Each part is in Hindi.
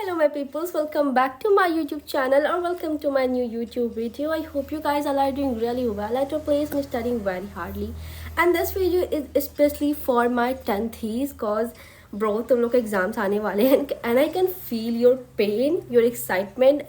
Hello my peoples, welcome back to my YouTube channel or welcome to my new YouTube video. I hope you guys all are doing really well. At your place, I'm studying very hardly. And this video is especially for my 10th cause bro, तुम लोग के एग्जाम्स आने वाले हैं and I can feel your pain, your excitement,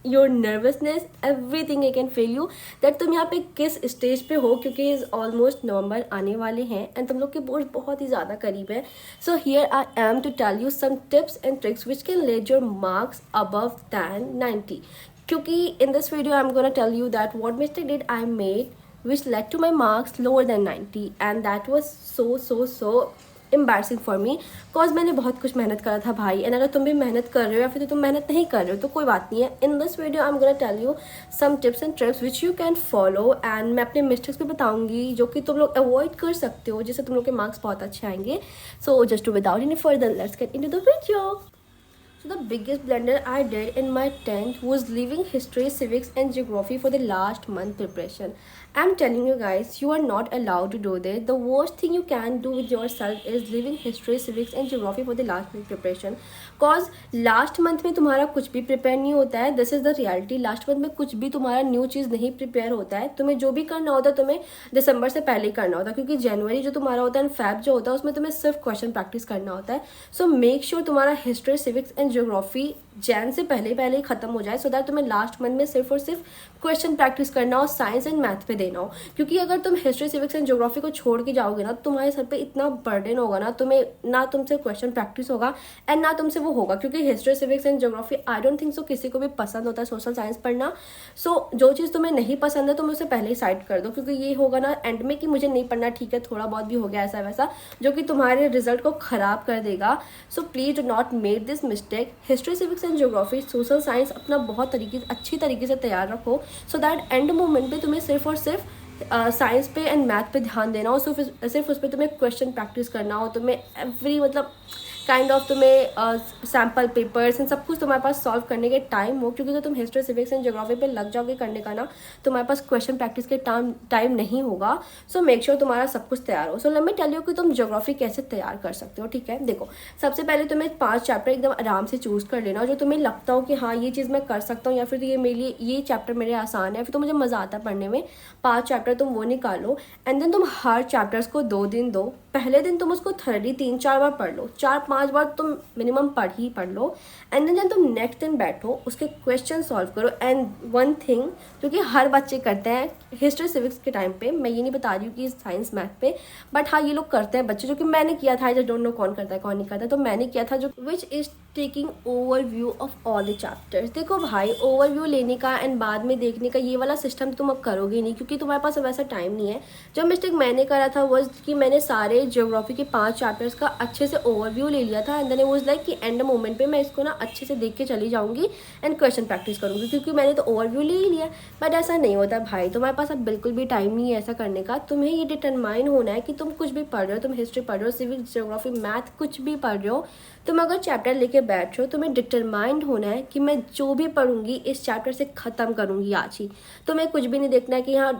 your nervousness everything I can feel you that तुम यहाँ पे किस स्टेज पे हो, क्योंकि इज ऑलमोस्ट नवंबर आने वाले हैं एंड तुम लोग के बोर्ड बहुत ही ज़्यादा करीब है. So here I am to tell you some tips and tricks which can let your marks above than 90. क्योंकि in this video I am gonna tell you that what mistake did I made which led to my marks lower than 90 and that was so embarrassing for me because मैंने बहुत कुछ मेहनत करा था भाई. एंड अगर तुम भी मेहनत कर रहे हो या फिर तुम मेहनत नहीं कर रहे हो तो कोई बात नहीं है. In this video I am gonna tell you some tips and tricks which you can follow and मैं अपने मिस्टेक्स भी बताऊंगी जो कि तुम लोग अवॉइड कर सकते हो, जिससे तुम लोग के मार्क्स बहुत अच्छे आएंगे. So just without any further let's get into the video. So the biggest blunder I did in my 10th was leaving history, civics and geography for the last month preparation. I'm telling you guys, you are not allowed to do this. The worst thing you can do with yourself is leaving history, civics and geography for the last month preparation. Cause last month में तुम्हारा कुछ भी प्रिपेयर नहीं होता है. This is the reality. Last month में कुछ भी तुम्हारा न्यू चीज़ नहीं प्रिपेयर होता है. तुम्हें जो भी करना होता है तुम्हें दिसंबर से पहले ही करना होता है, क्योंकि जनवरी जो तुम्हारा होता है एंड फैब जो होता है उसमें तुम्हें सिर्फ क्वेश्चन प्रैक्टिस करना होता है. सो मेक श्योर तुम्हारा history, civics and geography Jain से पहले ही खत्म हो जाए, सो दैट तुम्हें लास्ट मंथ में सिर्फ और सिर्फ क्वेश्चन प्रैक्टिस करना हो, साइंस एंड मैथ पे देना हो. क्योंकि अगर तुम हिस्ट्री, सिविक्स एंड ज्योग्राफी को छोड़ के जाओगे ना तो तुम्हारे सर पे इतना बर्डन होगा ना, तुम्हें ना तुमसे क्वेश्चन प्रैक्टिस होगा एंड ना तुमसे वो होगा. क्योंकि history, civics and geography I don't think सो किसी को भी पसंद होता है सोशल साइंस पढ़ना. सो जो चीज़ तुम्हें नहीं पसंद है तुम उसे पहले ही साइड कर दो, क्योंकि ये होगा ना एंड में कि मुझे नहीं पढ़ना, ठीक है थोड़ा बहुत भी हो गया ऐसा वैसा, जो कि तुम्हारे रिजल्ट को ख़राब कर देगा. So please do not make this mistake. History, civics and geography, social science अपना बहुत अच्छी तरीके से तैयार रखो, सो दैट एंड मोमेंट पे तुम्हें सिर्फ और सिर्फ साइंस पे एंड मैथ पे ध्यान देना हो. सिर्फ उस पर तुम्हें क्वेश्चन प्रैक्टिस करना हो, तुम्हें एवरी मतलब काइंड ऑफ तुम्हें सैम्पल पेपर्स एंड सब कुछ तुम्हारे पास सॉल्व करने के टाइम हो. क्योंकि अगर तुम हिस्ट्री, सिविक्स एंड ज्योग्राफी पे लग जाओगे करने का ना, तुम्हारे पास क्वेश्चन प्रैक्टिस के टाइम नहीं होगा. सो मेक श्योर तुम्हारा सब कुछ तैयार हो. So let me tell you कि तुम ज्योग्राफी कैसे तैयार कर सकते हो. ठीक है, देखो सबसे पहले तुम्हें 5 चैप्टर एकदम आराम से चूज़ कर लेना जो तुम्हें लगता हो कि हाँ ये चीज़ मैं कर सकता हूँ, या फिर ये मेरे लिए ये चैप्टर मेरे आसान है, फिर तो मुझे मज़ा आता है पढ़ने में. 5 चैप्टर तुम वो निकालो एंड देन तुम हर चैप्टर्स को 2 दिन दो. पहले दिन तुम उसको 3-4 बार पढ़ लो, 4-5 बार तुम मिनिमम पढ़ लो. एंड देन जब तुम नेक्स्ट दिन बैठो उसके क्वेश्चन सॉल्व करो. एंड वन थिंग जो कि हर बच्चे करते हैं हिस्ट्री, सिविक्स के टाइम पे, मैं ये नहीं बता रही हूँ कि साइंस मैथ पे, बट हाँ ये लोग करते हैं बच्चे, जो कि मैंने किया था. आई जस्ट डोंट नो कौन करता है कौन नहीं करता, तो मैंने किया था, जो which is taking overview of all the chapters. देखो भाई, ओवरव्यू लेने का एंड बाद में देखने का ये वाला सिस्टम तुम अब करोगे नहीं, क्योंकि तुम्हारे पास अब ऐसा टाइम नहीं है. जो मिस्टेक मैंने करा था वो कि मैंने सारे ज्योग्राफी के 5 चैप्टर्स का अच्छे से ओवरव्यू ले लिया था and then it was like कि एंड मोमेंट पे मैं इसको ना अच्छे से देख के चली जाऊंगी एंड क्वेश्चन प्रैक्टिस करूंगी, क्योंकि मैंने तो ओवरव्यू ले ही लिया. बट ऐसा नहीं होता भाई, तुम्हारे पास अब बिल्कुल भी टाइम नहीं है ऐसा करने का. तुम्हें ये डिटरमाइन होना है कि तुम कुछ भी पढ़ रहे हो, तुम हिस्ट्री पढ़ रहे हो, सिविक्स, ज्योग्राफी, मैथ कुछ भी पढ़ रहे हो, तुम अगर चैप्टर लेके बैठ रहे हो तुम्हें डिटरमाइंड होना है कि मैं जो भी पढ़ूंगी इस चैप्टर से ख़त्म करूंगी आज ही. तुम्हें कुछ भी नहीं देखना है कि हाँ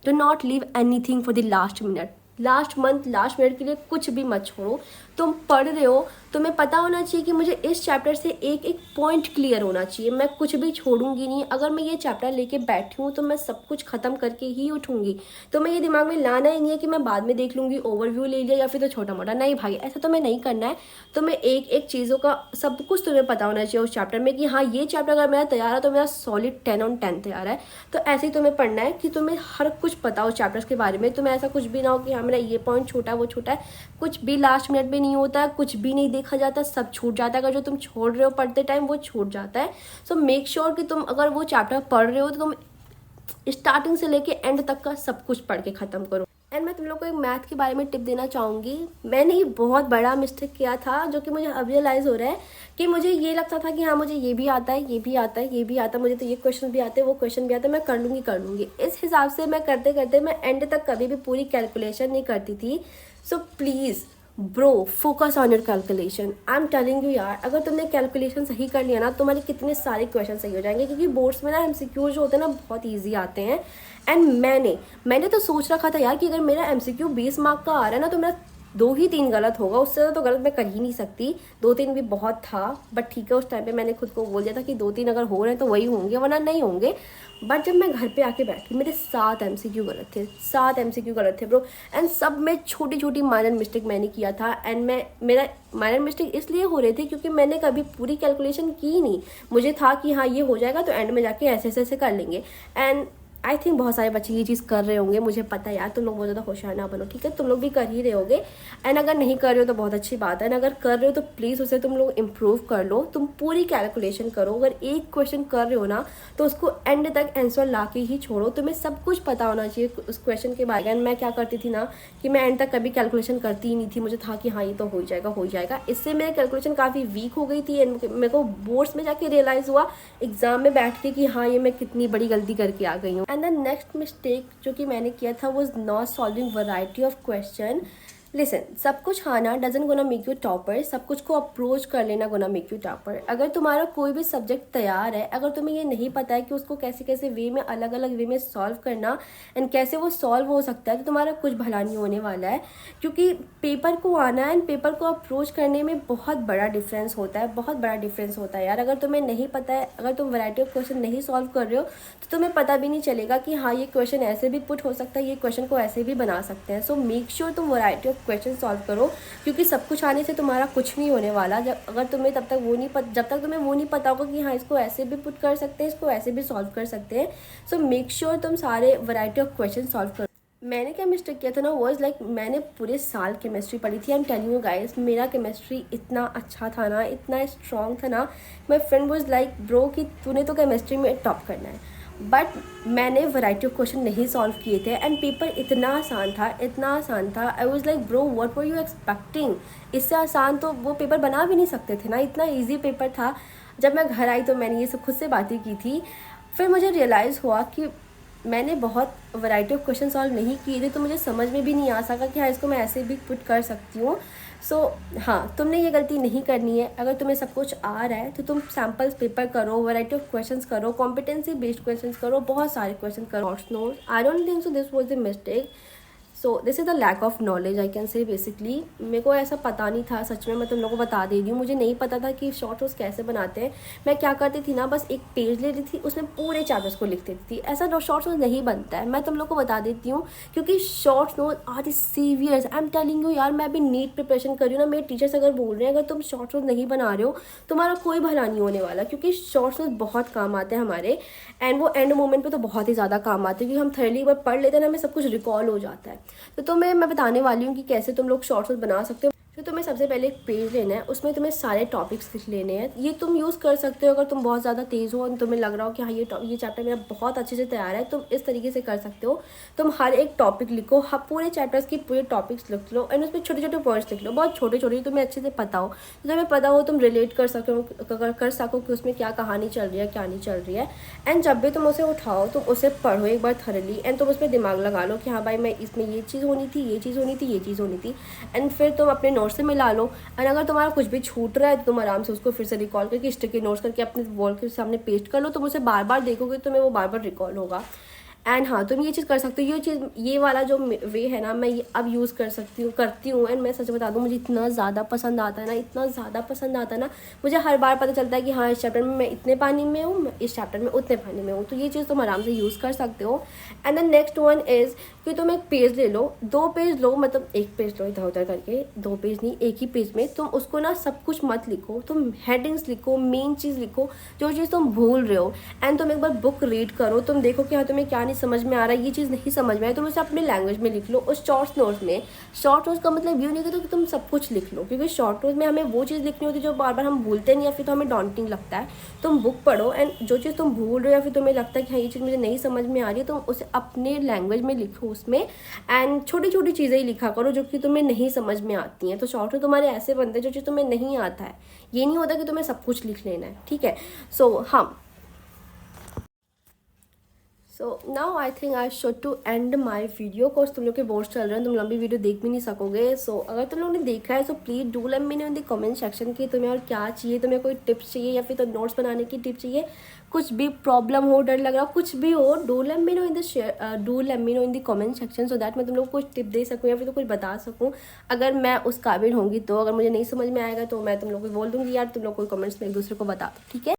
do not leave anything for the last minute. Last month, last minute के लिए कुछ भी मत छोड़ो. तुम पढ़ रहे हो, तुम्हें पता होना चाहिए कि मुझे इस चैप्टर से एक पॉइंट क्लियर होना चाहिए, मैं कुछ भी छोड़ूंगी नहीं. अगर मैं ये चैप्टर लेके बैठी हूँ तो मैं सब कुछ ख़त्म करके ही उठूंगी. तो मैं ये दिमाग में लाना ही नहीं है कि मैं बाद में देख लूँगी, ओवरव्यू ले लिया या फिर तो छोटा मोटा. नहीं भाई, ऐसा तुम्हें नहीं करना है. तुम्हें एक चीज़ों का सब कुछ तुम्हें पता होना चाहिए उस चैप्टर में कि हाँ ये चैप्टर अगर मेरा तैयार है तो मेरा सॉलिड 10/10 तैयार है. तो ऐसे ही तुम्हें पढ़ना है कि तुम्हें हर कुछ पता हो चैप्टर्स के बारे में. तुम्हें ऐसा कुछ भी ना हो कि हाँ मेरा ये पॉइंट छोटा है वो छोटा है. कुछ भी लास्ट मिनट में नहीं होता है, कुछ भी नहीं देखा जाता, सब छूट जाता है. अगर जो तुम छोड़ रहे हो पढ़ते टाइम वो छूट जाता है. सो मेक श्योर कि तुम अगर वो चैप्टर पढ़ रहे हो तो तुम स्टार्टिंग से लेके एंड तक का सब कुछ पढ़ के ख़त्म करो. एंड मैं तुम लोग को एक मैथ के बारे में टिप देना चाहूँगी. मैंने ये बहुत बड़ा मिस्टेक किया था जो कि मुझे अब रियलाइज़ हो रहा है कि मुझे ये लगता था कि हाँ मुझे ये भी आता है, ये भी आता है, ये भी आता है, मुझे तो ये क्वेश्चन भी आते हैं, वो क्वेश्चन भी आता है, मैं कर लूँगी. इस हिसाब से मैं करते करते मैं एंड तक कभी भी पूरी कैलकुलेशन नहीं करती थी. So please bro focus on your calculation. I am telling you यार, अगर तुमने कैलकुलेशन सही कर लिया ना तुम्हारे कितने सारे क्वेश्चन सही हो जाएंगे. क्योंकि बोर्ड्स में ना MCQ जो होते हैं ना बहुत ईजी आते हैं. एंड मैंने तो सोच रखा था यार कि अगर मेरा MCQ 20 मार्क का आ रहा है ना तो मेरा 2 ही 3 गलत होगा, उससे ज़्यादा तो गलत मैं कर ही नहीं सकती। 2-3 भी बहुत था, बट ठीक है उस टाइम पे मैंने खुद को बोल दिया था कि 2-3 अगर हो रहे हैं तो वही होंगे वरना नहीं होंगे। बट जब मैं घर पे आके बैठी, मेरे 7 MCQ गलत थे, 7 MCQ गलत थे ब्रो। एंड सब में छोटी छोटी माइनर मिस्टेक मैंने किया था। एंड मेरा माइनर मिस्टेक इसलिए हो रहे थे क्योंकि मैंने कभी पूरी कैलकुलेशन की नहीं। मुझे था कि हाँ ये हो जाएगा तो एंड में जाके ऐसे ऐसे कर लेंगे। एंड आई थिंक बहुत सारे बच्चे ये चीज़ कर रहे होंगे, मुझे पता है यार, तुम लोग बहुत ज़्यादा होशियार ना बनो, ठीक है, तुम लोग भी कर ही रहे होगे। एंड अगर नहीं कर रहे हो तो बहुत अच्छी बात है, एंड अगर कर रहे हो तो प्लीज़ उसे तुम लोग इम्प्रूव कर लो, तुम पूरी कैलकुलेशन करो। अगर एक क्वेश्चन कर रहे हो ना तो उसको एंड तक आंसर ला के ही छोड़ो, तुम्हें सब कुछ पता होना चाहिए उस क्वेश्चन के बारे में। मैं क्या करती थी ना कि मैं एंड तक कभी कैलकुलेशन करती ही नहीं थी, मुझे था कि हाँ ये तो हो जाएगा हो जाएगा। इससे मेरी कैलकुलेशन काफ़ी वीक हो गई थी। एंड मेरे को बोर्ड्स में जाके रियलाइज़ हुआ एग्जाम में बैठ के कि हाँ ये मैं कितनी बड़ी गलती करके आ गई हूँ। एंड द नेक्स्ट मिस्टेक जो कि मैंने किया था was not solving variety of question. Listen, सब कुछ आना doesn't gonna make you topper, सब कुछ को अप्रोच कर लेना गोना मेक यू टॉपर। अगर तुम्हारा कोई भी सब्जेक्ट तैयार है, अगर तुम्हें ये नहीं पता है कि उसको कैसे कैसे वे में, अलग अलग वे में सॉल्व करना एंड कैसे वो सॉल्व हो सकता है, तो तुम्हारा कुछ भला नहीं होने वाला है। क्योंकि पेपर को आना एंड पेपर को अप्रोच करने में बहुत बड़ा डिफरेंस होता है, बहुत बड़ा डिफरेंस होता है यार। अगर तुम्हें नहीं पता है, अगर तुम वैरायटी ऑफ क्वेश्चन नहीं सॉल्व कर रहे हो तो तुम्हें पता भी नहीं चलेगा कि हाँ ये क्वेश्चन ऐसे भी पुट हो सकता है, ये क्वेश्चन को ऐसे भी बना सकते हैं। सो मेक श्योर तुम वैरायटी ऑफ क्वेश्चन सॉल्व करो, क्योंकि सब कुछ आने से तुम्हारा कुछ नहीं होने वाला। जब अगर तुम्हें जब तक तुम्हें वो नहीं पता होगा कि हाँ इसको ऐसे भी पुट कर सकते हैं, इसको ऐसे भी सॉल्व कर सकते हैं। सो मेक श्योर तुम सारे वैरायटी ऑफ क्वेश्चन सॉल्व करो। मैंने क्या मिस्टेक किया था ना, वॉज लाइक मैंने पूरे साल केमिस्ट्री पढ़ी थी। आई एम टेलिंग यू गाइस, मेरा केमिस्ट्री इतना अच्छा था ना, इतना स्ट्रॉन्ग था ना। My friend was like bro कि तूने तो केमिस्ट्री में टॉप करना है। बट मैंने वैरायटी ऑफ क्वेश्चन नहीं सॉल्व किए थे एंड पेपर इतना आसान था, इतना आसान था। I was like bro what were you expecting, इससे आसान तो वो पेपर बना भी नहीं सकते थे ना, इतना ईजी पेपर था। जब मैं घर आई तो मैंने ये सब खुद से बातें की थी। फिर मुझे रियलाइज़ हुआ कि मैंने बहुत वैरायटी ऑफ क्वेश्चन सॉल्व नहीं किए थे, तो मुझे समझ में भी नहीं आ सका कि हाँ इसको मैं ऐसे भी पुट कर सकती हूँ। सो हाँ, तुमने ये गलती नहीं करनी है। अगर तुम्हें सब कुछ आ रहा है तो तुम सैम्पल्स पेपर करो, वैरायटी ऑफ क्वेश्चंस करो, कॉम्पिटेंसी बेस्ड क्वेश्चंस करो, बहुत सारे क्वेश्चन करो। Notes I don't think so this was the mistake. So this is the lack of knowledge I can say basically. मेरे को ऐसा पता नहीं था, सच में मैं तुम लोगों को बता दे रही हूँ, मुझे नहीं पता था कि शॉर्ट नोट्स कैसे बनाते हैं। मैं क्या करती थी ना, बस एक पेज ले लेती थी, उसमें पूरे चैप्टर्स को लिख देती थी। ऐसा शॉर्ट नोट्स नहीं बनता है, मैं तुम लोग को बता देती हूँ, क्योंकि short note are saviours. I am telling you यार, मैं अभी नीट प्रिपरेशन कर रही हूँ ना, मेरे टीचर्स अगर बोल रहे हैं अगर तुम शॉर्ट नोट नहीं बना रहे हो तुम्हारा कोई भला नहीं होने वाला, क्योंकि शॉर्ट नोट बहुत काम आते हैं हमारे। एंड वो एंड मोमेंट पे तो बहुत ही ज़्यादा काम आते हैं, क्योंकि हम थर्डली एक बार पढ़ लेते हैं ना, हमें सब कुछ रिकॉल हो जाता है। तो तुम्हें मैं बताने वाली हूँ कि कैसे तुम लोग शॉर्ट नोट बना सकते हो। तो तुम्हें सबसे पहले एक पेज लेना है, उसमें तुम्हें सारे टॉपिक्स लिख लेने हैं। ये तुम यूज़ कर सकते हो अगर तुम बहुत ज़्यादा तेज़ हो और तुम्हें लग रहा हो कि हाँ ये चैप्टर मेरा बहुत अच्छे से तैयार है, तुम इस तरीके से कर सकते हो। तुम हर एक टॉपिक लिखो, हाँ पूरे चैप्टर्स की पूरे टॉपिक्स लिख लो एंड उसमें छोटे छोटे पॉइंट्स लिख लो, बहुत छोटे छोटे, तुम्हें अच्छे से पता हो। तो तुम्हें पता हो तुम रिलेट कर सको कि उसमें क्या कहानी चल रही है, क्या नहीं चल रही है। एंड जब भी तुम उसे उठाओ तुम उसे पढ़ो एक बार थरली एंड तुम उस पर दिमाग लगा लो कि हाँ भाई मैं इसमें ये चीज़ होनी थी, ये चीज़ होनी थी, ये चीज़ होनी थी। एंड फिर तुम अपने नोट्स से मिला लो। एंड अगर तुम्हारा कुछ भी छूट रहा है तो तुम आराम से उसको फिर से रिकॉल करके स्टिकी नोट्स करके अपने वॉल के सामने पेस्ट कर लो। तुम उसे बार बार देखोगे, तुम्हें वो बार बार रिकॉल होगा। एंड हाँ, तुम ये चीज़ कर सकते हो। ये वाला जो वे है ना, मैं ये अब यूज़ करती हूँ। एंड मैं सच बता दूँ, मुझे इतना ज़्यादा पसंद आता है ना, इतना ज़्यादा पसंद आता है ना। मुझे हर बार पता चलता है कि हाँ इस चैप्टर में मैं इतने पानी में हूँ, मैं इस चैप्टर में उतने पानी में हूँ। तो ये चीज़ तुम आराम से यूज़ कर सकते हो। And the next one is कि तुम एक पेज ले लो, 2 पेज लो, मतलब एक पेज लो इधर उधर करके, 2 पेज नहीं, एक ही पेज में तुम उसको ना सब कुछ मत लिखो, तुम हेडिंग्स लिखो, मेन चीज़ लिखो, जो चीज़ तुम भूल रहे हो। एंड तुम एक बार बुक रीड करो, तुम देखो कि हाँ तुम्हें क्या नहीं समझ में आ रहा है, ये चीज़ नहीं समझ में आए, तुम उसे अपने लैंग्वेज में लिख लो उस शॉर्ट नोट्स में। शॉर्ट नोट्स का मतलब ये नहीं होता कि तुम सब कुछ लिख लो, क्योंकि शॉर्ट नोट्स में हमें वो चीज़ लिखनी होती है जो बार बार हम भूलते नहीं या फिर तो हमें डॉन्टिंग लगता है। तुम बुक पढ़ो एंड जो चीज़ तुम भूल रहे हो या फिर तुम्हें लगता है कि हाँ ये चीज़ मुझे नहीं समझ में आ रही है, तुम उसे अपने लैंग्वेज में लिखो उसमें। एंड छोटी छोटी चीज़ें ही लिखा करो जो कि तुम्हें नहीं समझ में आती हैं। तो शॉर्ट नोट तुम्हारे ऐसे बनते हैं जो चीज़ तुम्हें नहीं आता है, ये नहीं होता कि तुम्हें सब कुछ लिख लेना है, ठीक है। सो हाँ, so now I think I should to end my video. Course तुम लोग के बोर्ड चल रहे हैं, तुम लंबी वीडियो देख भी नहीं सकोगे। सो अगर तुम लोगों ने देखा है तो please do let me know in the comment section कि तुम्हें और क्या चाहिए, तुम्हें कोई टिप्स चाहिए या फिर तो नोट्स बनाने की टिप चाहिए, कुछ भी प्रॉब्लम हो, डर लग रहा हो, कुछ भी हो, do let me know in the do let me know in the comment section so that मैं तुम लोग को कुछ टिप दे सकूँ या फिर तो कुछ बता सकूँ अगर मैं उस काबिल होंगी तो। अगर मुझे नहीं समझ में आएगा तो मैं तुम लोग को बोल दूँगी यार तुम लोग कोई कमेंट्स में एक दूसरे को बता दो, ठीक है।